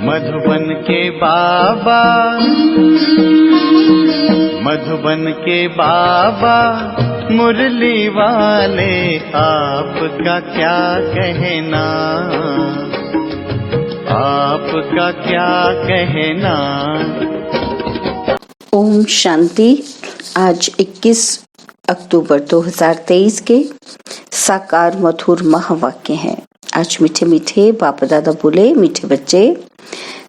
मधुबन के बाबा, मधुबन के बाबा मुरली वाले, आपका क्या कहना, आपका क्या कहना। ओम शांति। आज 21 अक्टूबर 2023 के साकार मधुर महावाक्य हैं। आज मीठे मीठे बाप दादा बोले, मीठे बच्चे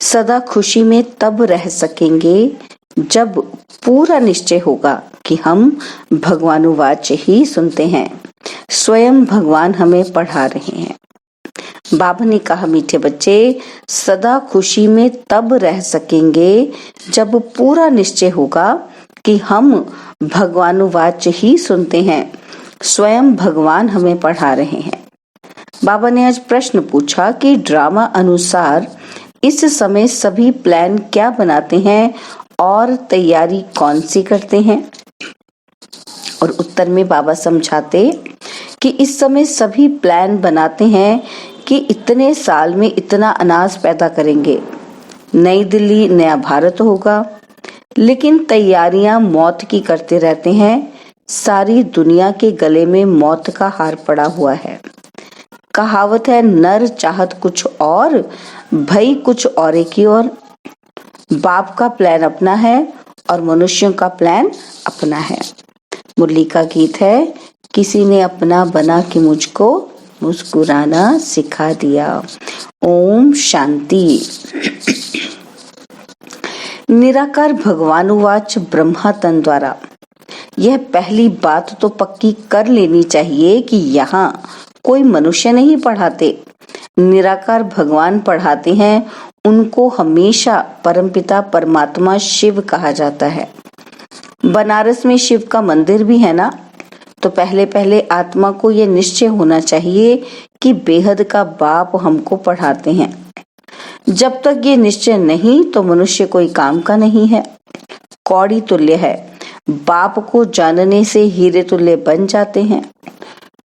सदा खुशी में तब रह सकेंगे जब पूरा निश्चय होगा कि हम भगवानुवाच ही सुनते हैं। स्वयं भगवान हमें पढ़ा रहे हैं। बाबा ने कहा, मीठे बच्चे सदा खुशी में तब रह सकेंगे जब पूरा निश्चय होगा कि हम भगवानुवाच ही सुनते हैं। स्वयं भगवान हमें पढ़ा रहे हैं। बाबा ने आज प्रश्न पूछा कि ड्रामा अनुसार इस समय सभी प्लान क्या बनाते हैं और तैयारी कौन सी करते हैं। और उत्तर में बाबा समझाते कि इस समय सभी प्लान बनाते हैं कि इतने साल में इतना अनाज पैदा करेंगे, नई दिल्ली नया भारत होगा। लेकिन तैयारियां मौत की करते रहते हैं। सारी दुनिया के गले में मौत का हार पड़ा हुआ है। कहावत है, नर चाहत कुछ और, भई कुछ और की ओर। बाप का प्लान अपना है और मनुष्यों का प्लान अपना है। मुरली का गीत है, किसी ने अपना बना के मुझको मुस्कुराना सिखा दिया। ओम शांति। निराकार भगवानुवाच ब्रह्मा तन द्वारा। यह पहली बात तो पक्की कर लेनी चाहिए कि यहाँ कोई मनुष्य नहीं पढ़ाते, निराकार भगवान पढ़ाते हैं। उनको हमेशा परमपिता परमात्मा शिव कहा जाता है। बनारस में शिव का मंदिर भी है ना। तो पहले पहले आत्मा को यह निश्चय होना चाहिए कि बेहद का बाप हमको पढ़ाते हैं। जब तक ये निश्चय नहीं तो मनुष्य कोई काम का नहीं है। कौड़ी तुल्य है। बाप को जानने से हीरे तुल्य बन जाते हैं।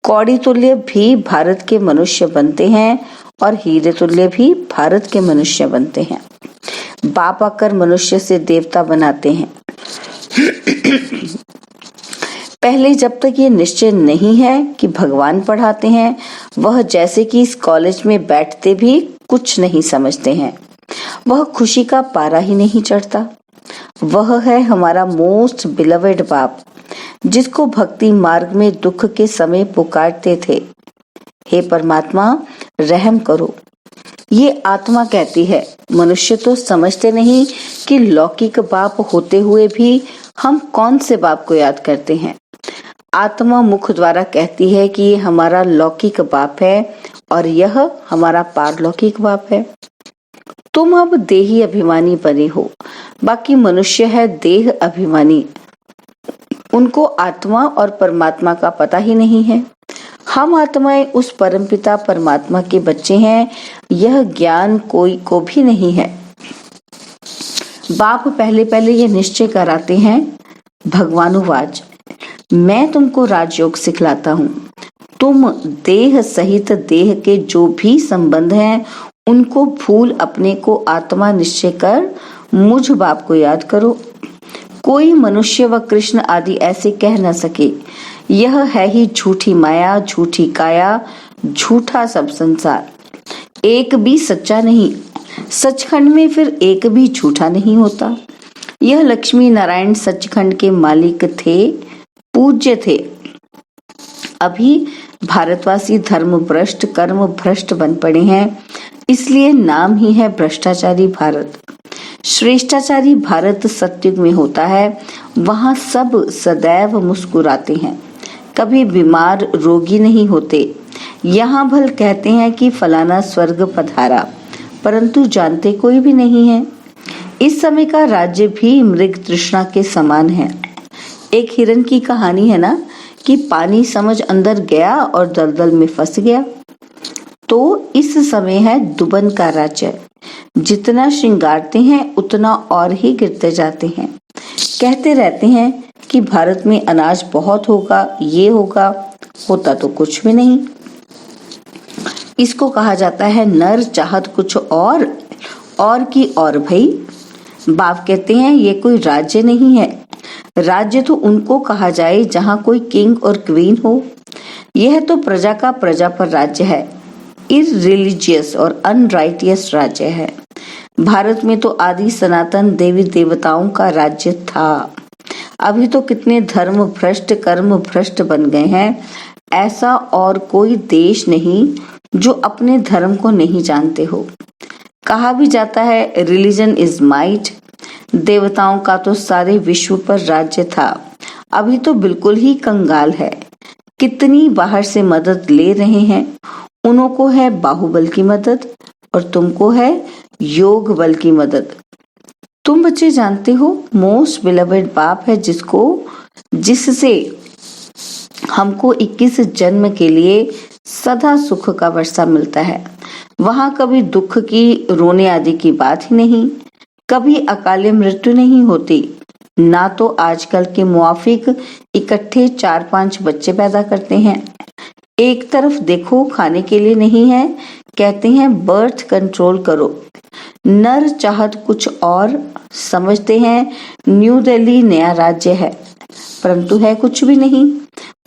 कौड़ी तुल्य भी भारत के मनुष्य बनते हैं और हीरे तुल्य भी भारत के मनुष्य बनते हैं। बाप आकर मनुष्य से देवता बनाते हैं। पहले जब तक ये निश्चय नहीं है कि भगवान पढ़ाते हैं, वह जैसे कि इस कॉलेज में बैठते भी कुछ नहीं समझते हैं। वह खुशी का पारा ही नहीं चढ़ता। वह है हमारा मोस्ट बिलवेड बाप, जिसको भक्ति मार्ग में दुख के समय पुकारते थे, हे परमात्मा रहम करो। ये आत्मा कहती है। मनुष्य तो समझते नहीं कि लौकिक बाप होते हुए भी हम कौन से बाप को याद करते हैं। आत्मा मुख द्वारा कहती है कि ये हमारा लौकिक बाप है और यह हमारा पारलौकिक बाप है। तुम अब देही अभिमानी बने हो, बाकी मनुष्य है देह अभिमानी। उनको आत्मा और परमात्मा का पता ही नहीं है। हम आत्माएं उस परमपिता परमात्मा के बच्चे हैं। यह ज्ञान कोई को भी नहीं है। बाप पहले पहले ये निश्चय कराते हैं, भगवानुवाच, मैं तुमको राजयोग सिखलाता हूँ। तुम देह सहित देह के जो भी संबंध हैं उनको भूल अपने को आत्मा निश्चय कर मुझ बाप को याद करो। कोई मनुष्य व कृष्ण आदि ऐसे कह न सके। यह है ही झूठी माया, झूठी काया, झूठा सब संसार। एक भी सच्चा नहीं। सचखंड में फिर एक भी झूठा नहीं होता। यह लक्ष्मी नारायण सचखंड के मालिक थे, पूज्य थे। अभी भारतवासी धर्म भ्रष्ट कर्म भ्रष्ट बन पड़े हैं, इसलिए नाम ही है भ्रष्टाचारी भारत। श्रेष्ठाचारी भारत सतयुग में होता है। वहाँ सब सदैव मुस्कुराते हैं, कभी बीमार रोगी नहीं होते। यहाँ भल कहते हैं कि फलाना स्वर्ग पधारा, परंतु जानते कोई भी नहीं है। इस समय का राज्य भी मृग तृष्णा के समान है। एक हिरन की कहानी है ना कि पानी समझ अंदर गया और दलदल में फंस गया। तो इस समय है दुबन का राज्य। जितना श्रृंगारते हैं उतना और ही गिरते जाते हैं। कहते रहते हैं कि भारत में अनाज बहुत होगा, ये होगा, होता तो कुछ भी नहीं। इसको कहा जाता है नर चाहत कुछ और और की और भाई। बाप कहते हैं ये कोई राज्य नहीं है, राज्य तो उनको कहा जाए जहां कोई किंग और क्वीन हो। यह तो प्रजा का प्रजा पर राज्य है, इररिलीजियस और अनराइटियस राज्य है। भारत में तो आदि सनातन देवी देवताओं का राज्य था। अभी तो कितने धर्म भ्रष्ट कर्म भ्रष्ट बन गए हैं। ऐसा और कोई देश नहीं जो अपने धर्म को नहीं जानते हो। कहा भी जाता है रिलीजन इज माइट। देवताओं का तो सारे विश्व पर राज्य था, अभी तो बिल्कुल ही कंगाल है। कितनी बाहर से मदद ले रहे हैं। उन्हों को है बाहुबल की मदद और तुमको है योग बल की मदद। तुम बच्चे जानते हो मोस्ट बिलवेड बाप है जिससे हमको 21 जन्म के लिए सदा सुख का वर्षा मिलता है। वहां कभी दुख की रोने आदि की बात ही नहीं, कभी अकाले मृत्यु नहीं होती, ना तो आजकल के मुआफिक इकट्ठे 4-5 बच्चे पैदा करते हैं। एक तरफ देखो खाने के लिए नहीं है, कहते हैं बर्थ कंट्रोल करो। नर चाहत कुछ और, समझते हैं न्यू दिल्ली नया राज्य है, परंतु है कुछ भी नहीं।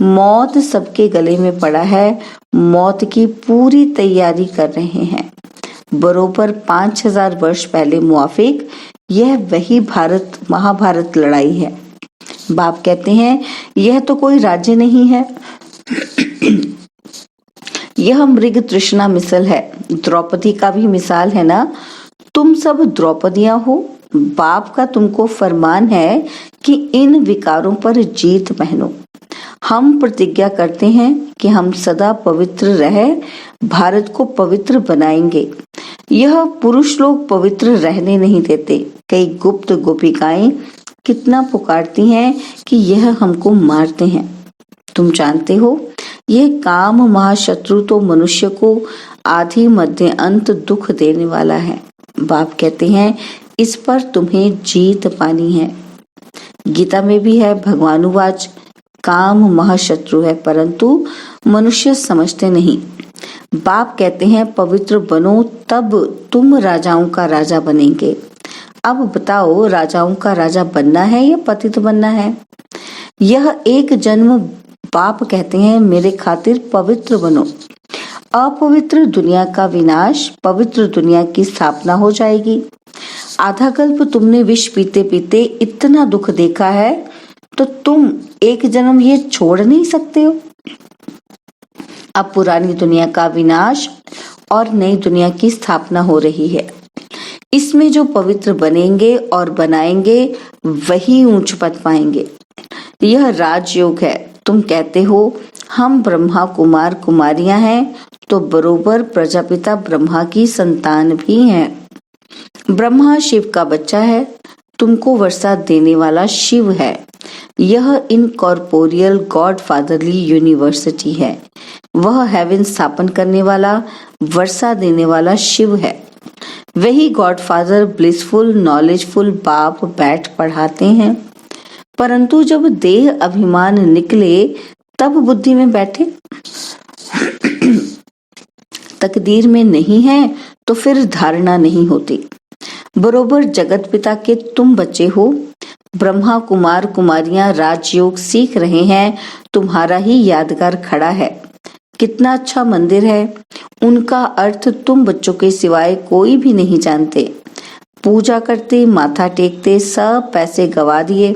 मौत सबके गले में पड़ा है, मौत की पूरी तैयारी कर रहे हैं। बरोबर 5000 वर्ष पहले मुआफिक यह वही भारत महाभारत लड़ाई है। बाप कहते हैं यह तो कोई राज्य नहीं है, यह मृग तृष्णा मिसल है। द्रौपदी का भी मिसाल है ना। तुम सब द्रौपदियां हो। बाप का तुमको फरमान है कि इन विकारों पर जीत पहनो। हम प्रतिज्ञा करते हैं कि हम सदा पवित्र रह भारत को पवित्र बनाएंगे। यह पुरुष लोग पवित्र रहने नहीं देते। कई गुप्त गोपिकाएं कितना पुकारती हैं कि यह हमको मारते हैं। तुम जानते हो यह काम महाशत्रु तो मनुष्य को आदि मध्य अंत दुख देने वाला है। बाप कहते हैं इस पर तुम्हें जीत पानी है। गीता में भी है भगवानुवाच, काम महाशत्रु है परंतु मनुष्य समझते नहीं। बाप कहते हैं पवित्र बनो तब तुम राजाओं का राजा बनेंगे। अब बताओ राजाओं का राजा बनना है या पतित बनना है? यह एक जन्म बाप कहते हैं मेरे खातिर पवित्र बनो। अपवित्र दुनिया का विनाश, पवित्र दुनिया की स्थापना हो जाएगी। आधा कल्प तुमने विष पीते पीते इतना दुख देखा है तो तुम एक जन्म ये छोड़ नहीं सकते हो। अब पुरानी दुनिया का विनाश और नई दुनिया की स्थापना हो रही है। इसमें जो पवित्र बनेंगे और बनाएंगे वही ऊंच पद पाएंगे। यह राजयोग है। तुम कहते हो हम ब्रह्मा कुमार कुमारियां हैं, तो बरोबर प्रजापिता ब्रह्मा की संतान भी हैं। ब्रह्मा शिव का बच्चा है, तुमको वर्षा देने वाला शिव है। यह इनकॉर्पोरियल गॉड फादरली यूनिवर्सिटी है। वह हेवन स्थापन करने वाला वर्षा देने वाला शिव है। वही गॉड फादर ब्लिसफुल नॉलेजफुल बाप बैठ पढ़ाते हैं। परंतु जब देह अभिमान निकले तब बुद्धि में बैठे। तकदीर में नहीं है तो फिर धारणा नहीं होती। बरोबर जगत पिता के तुम बच्चे हो। ब्रह्मा कुमार कुमारियां राजयोग सीख रहे हैं, तुम्हारा ही यादगार खड़ा है। कितना अच्छा मंदिर है। उनका अर्थ तुम बच्चों के सिवाय कोई भी नहीं जानते। पूजा करते माथा टेकते सब पैसे गवा दिए।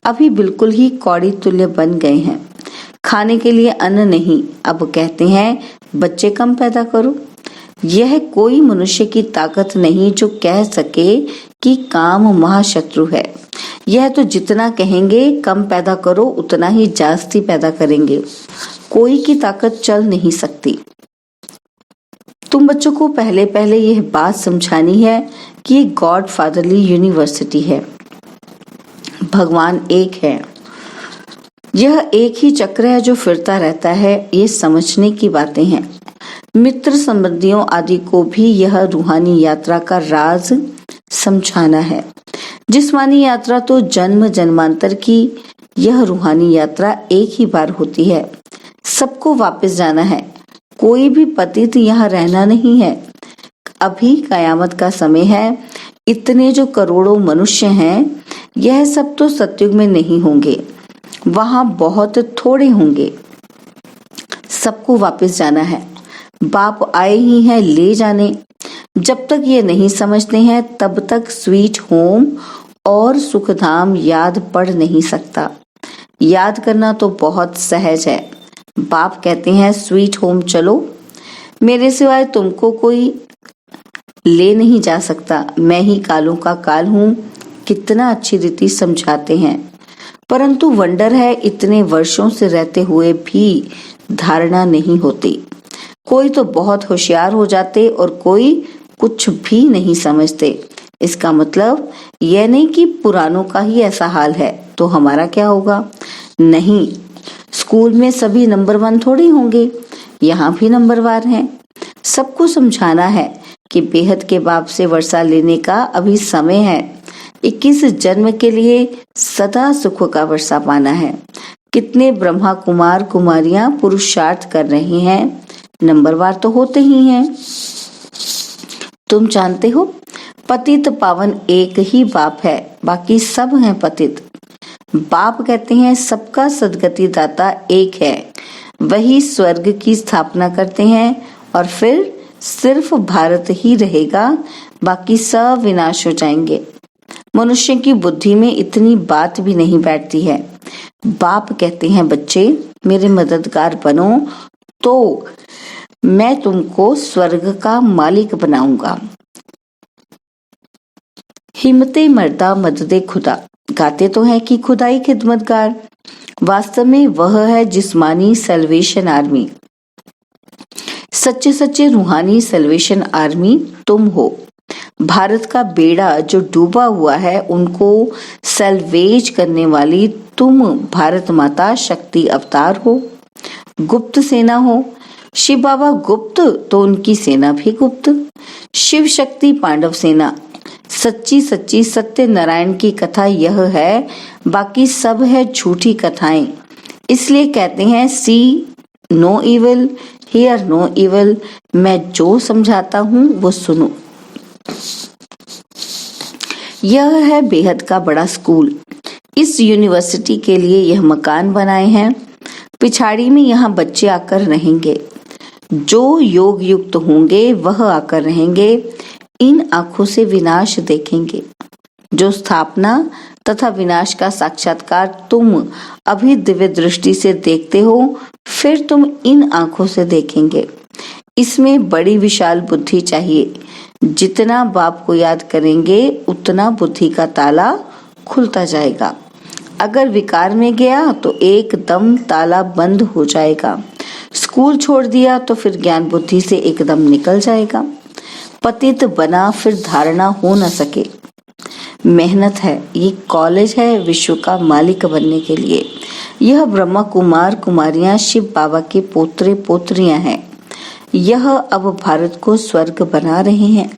अभी बिल्कुल ही कौड़ी तुल्य बन गए हैं। खाने के लिए अन्न नहीं, अब कहते हैं बच्चे कम पैदा करो। यह कोई मनुष्य की ताकत नहीं जो कह सके कि काम महाशत्रु है। यह तो जितना कहेंगे कम पैदा करो उतना ही जास्ती पैदा करेंगे। कोई की ताकत चल नहीं सकती। तुम बच्चों को पहले पहले यह बात समझानी है कि ये गॉड फादरली यूनिवर्सिटी है। भगवान एक है। यह एक ही चक्र है जो फिरता रहता है। ये समझने की बातें हैं। मित्र संबंधियों आदि को भी यह रूहानी यात्रा का राज समझाना है। जिस्मानी यात्रा तो जन्म जन्मांतर की, यह रूहानी यात्रा एक ही बार होती है। सबको वापस जाना है। कोई भी पतित यहाँ रहना नहीं है। अभी कयामत का समय है। इतने जो करोड़ों मनुष्य हैं, यह सब तो सतयुग में नहीं होंगे, वहां बहुत थोड़े होंगे। सबको वापस जाना है। बाप आए ही हैं ले जाने। जब तक ये नहीं समझते हैं तब तक स्वीट होम और सुखधाम याद पड़ नहीं सकता। याद करना तो बहुत सहज है। बाप कहते हैं स्वीट होम चलो, मेरे सिवाय तुमको कोई ले नहीं जा सकता, मैं ही कालों का काल हूँ। कितना अच्छी रीति समझाते हैं। परंतु वंडर है, इतने वर्षों से रहते हुए भी धारणा नहीं होती। कोई तो बहुत होशियार हो जाते और कोई कुछ भी नहीं समझते। इसका मतलब यह नहीं कि पुरानों का ही ऐसा हाल है तो हमारा क्या होगा। नहीं, स्कूल में सभी नंबर 1 थोड़ी होंगे, यहाँ भी नंबरवार हैं। सबको समझाना है कि बेहद के बाप से वर्षा लेने का अभी समय है। 21 जन्म के लिए सदा सुख का वर्षा पाना है। कितने ब्रह्मा कुमार कुमारियां पुरुषार्थ कर रहे हैं, नंबरवार तो होते ही हैं। तुम जानते हो, पतित पावन एक ही बाप है, बाकी सब हैं पतित। बाप कहते हैं सबका सदगति दाता एक है, वही स्वर्ग की स्थापना करते हैं और फिर सिर्फ भारत ही रहेगा, बाकी सब विनाश हो जाएंगे। मनुष्य की बुद्धि में इतनी बात भी नहीं बैठती है। बाप कहते हैं बच्चे मेरे मददगार बनो तो मैं तुमको स्वर्ग का मालिक बनाऊंगा। हिम्मते मर्दा मददे खुदा, गाते तो हैं कि खुदाई खिदमतगार, वास्तव में वह है जिस्मानी सल्वेशन आर्मी। सच्चे सच्चे रूहानी सल्वेशन आर्मी तुम हो। भारत का बेड़ा जो डूबा हुआ है उनको सल्वेज करने वाली तुम भारत माता शक्ति अवतार हो। गुप्त सेना हो। शिव बाबा गुप्त तो उनकी सेना भी गुप्त। शिव शक्ति पांडव सेना। सच्ची सच्ची सत्य नारायण की कथा यह है, बाकी सब है झूठी कथाएं। इसलिए कहते हैं see no evil hear no evil. मैं जो समझाता हूँ वो सुनो। यह है बेहद का बड़ा स्कूल। इस यूनिवर्सिटी के लिए यह मकान बनाए हैं। पिछाड़ी में यहाँ बच्चे आकर रहेंगे। जो योग युक्त होंगे वह आकर रहेंगे। इन आंखों से विनाश देखेंगे। जो स्थापना तथा विनाश का साक्षात्कार तुम अभी दिव्य दृष्टि से देखते हो, फिर तुम इन आंखों से देखेंगे। इसमें बड़ी विशाल बुद्धि चाहिए। जितना बाप को याद करेंगे उतना बुद्धि का ताला खुलता जाएगा। अगर विकार में गया तो एकदम ताला बंद हो जाएगा। स्कूल छोड़ दिया तो फिर ज्ञान बुद्धि से एकदम निकल जाएगा। पतित बना फिर धारणा हो न सके। मेहनत है, ये कॉलेज है विश्व का मालिक बनने के लिए। यह ब्रह्मा कुमार कुमारियां शिव बाबा के पोत्रे पोत्रियां हैं। यह अब भारत को स्वर्ग बना रहे हैं।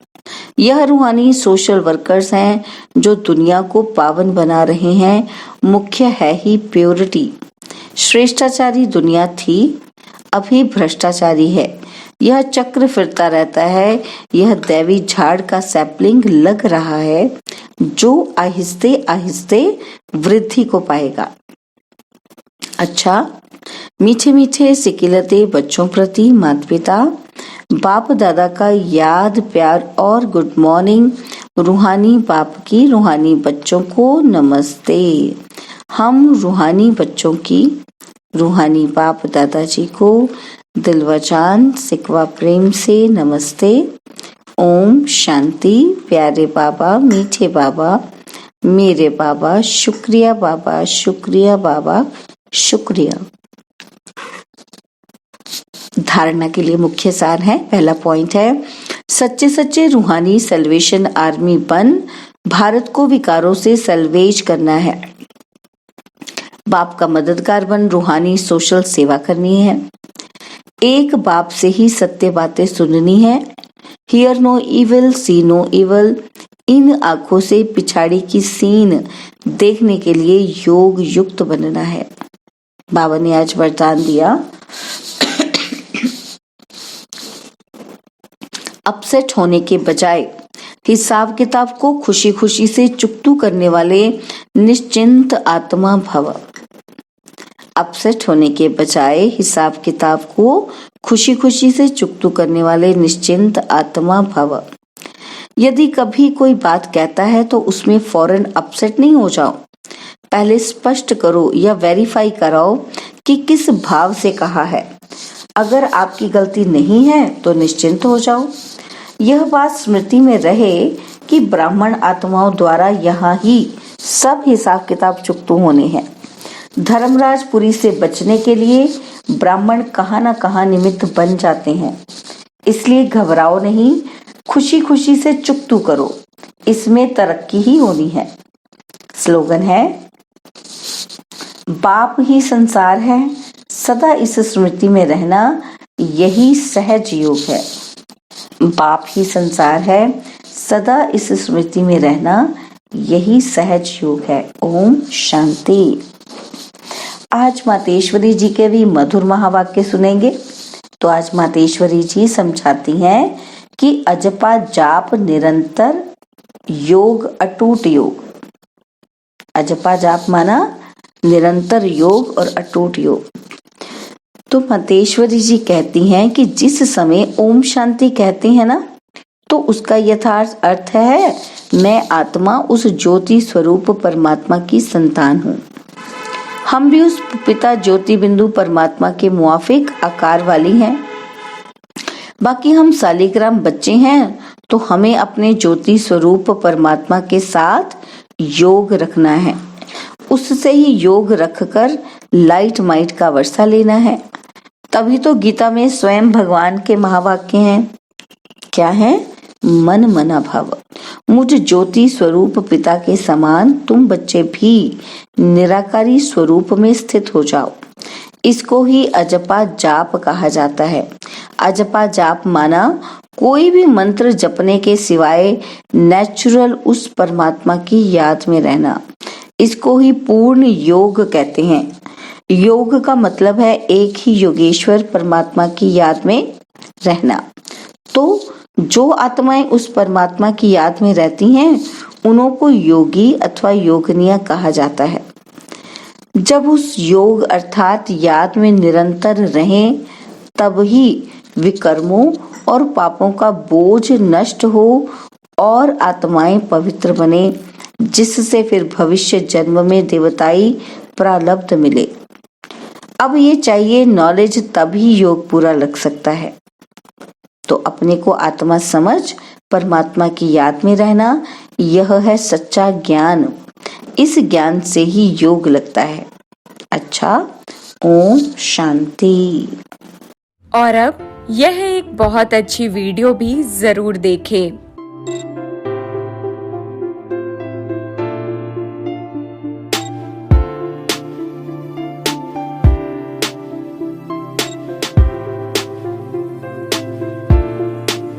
यह रूहानी सोशल वर्कर्स हैं जो दुनिया को पावन बना रहे हैं। मुख्य है ही प्योरिटी। श्रेष्ठाचारी दुनिया थी, अभी भ्रष्टाचारी है। यह चक्र फिरता रहता है। यह दैवी झाड़ का सैपलिंग लग रहा है जो आहिस्ते आहिस्ते वृद्धि को पाएगा। अच्छा, मीठे मीठे सिकिलते बच्चों प्रति माता पिता बाप दादा का याद प्यार और गुड मॉर्निंग। रूहानी बाप की रूहानी बच्चों को नमस्ते। हम रूहानी बच्चों की रूहानी बाप दादाजी को दिलवजान सिकवा प्रेम से नमस्ते। ओम शांति। प्यारे बाबा, मीठे बाबा, मेरे बाबा, शुक्रिया बाबा, शुक्रिया बाबा, शुक्रिया। धारणा के लिए मुख्य सार है। पहला पॉइंट है सच्चे सच्चे रूहानी सल्वेशन आर्मी बन भारत को विकारों से सल्वेज करना है। बाप का मददगार बन रूहानी सोशल सेवा करनी है। एक बाप से ही सत्य बातें सुननी है। Hear no evil see no evil. इन आंखों से पिछाड़ी की सीन देखने के लिए योग युक्त बनना है। बाबा ने आज वरदान दिया, अपसेट होने के बजाय हिसाब किताब को खुशी खुशी से चुकतू करने वाले निश्चिंत आत्मा भव। अपसेट होने के बजाय हिसाब किताब को खुशी खुशी से चुकतू करने वाले निश्चिंत आत्मा भव। यदि कभी कोई बात कहता है तो उसमें फौरन अपसेट नहीं हो जाओ। पहले स्पष्ट करो या वेरीफाई कराओ कि किस भाव से कहा है। अगर आपकी गलती नहीं है तो निश्चिंत हो जाओ। यह बात स्मृति में रहे कि ब्राह्मण आत्माओं द्वारा यहाँ ही सब हिसाब किताब चुकतू होने हैं। धर्मराजपुरी से बचने के लिए ब्राह्मण कहाँ न कहाँ निमित्त बन जाते हैं। इसलिए घबराओ नहीं, खुशी खुशी से चुकतू करो, इसमें तरक्की ही होनी है। स्लोगन है, बाप ही संसार है, सदा इस स्मृति में रहना यही सहज योग है। बाप ही संसार है, सदा इस स्मृति में रहना यही सहज योग है। ओम शांति। आज मातेश्वरी जी के भी मधुर महावाक्य सुनेंगे। तो आज मातेश्वरी जी समझाती हैं कि अजपा जाप निरंतर योग अटूट योग। अजपा जाप माना निरंतर योग और अटूट योग। तो मातेश्वरी जी कहती हैं कि जिस समय ओम शांति कहते हैं ना, तो उसका यथार्थ अर्थ है मैं आत्मा उस ज्योति स्वरूप परमात्मा की संतान हूँ। हम भी उस पिता ज्योति बिंदु परमात्मा के मुआफिक आकार वाली हैं। बाकी हम सालिग्राम बच्चे हैं, तो हमें अपने ज्योति स्वरूप परमात्मा के साथ योग रखना है। उससे ही योग रखकर लाइट माइट का वर्षा लेना है। तभी तो गीता में स्वयं भगवान के महावाक्य हैं। क्या है? मन मना भाव। मुझ ज्योति स्वरूप पिता के समान तुम बच्चे भी निराकारी स्वरूप में स्थित हो जाओ। इसको ही अजपा जाप कहा जाता है। अजपा जाप माना कोई भी मंत्र जपने के सिवाय नेचुरल उस परमात्मा की याद में रहना। इसको ही पूर्ण योग कहते हैं। योग का मतलब है एक ही योगेश्वर परमात्मा की याद में रहना। तो जो आत्माएं उस परमात्मा की याद में रहती हैं, उन्हों को योगी अथवा योगिनिया कहा जाता है। जब उस योग अर्थात याद में निरंतर रहें, तब ही विकर्मों और पापों का बोझ नष्ट हो और आत्माएं पवित्र बने, जिससे फिर भविष्य जन्म में देवताई प्रारब्ध मिले। अब ये चाहिए नॉलेज, तभी योग पूरा लग सकता है। तो अपने को आत्मा समझ परमात्मा की याद में रहना, यह है सच्चा ज्ञान। इस ज्ञान से ही योग लगता है। अच्छा, ओम शांति। और अब यह एक बहुत अच्छी वीडियो भी जरूर देखें।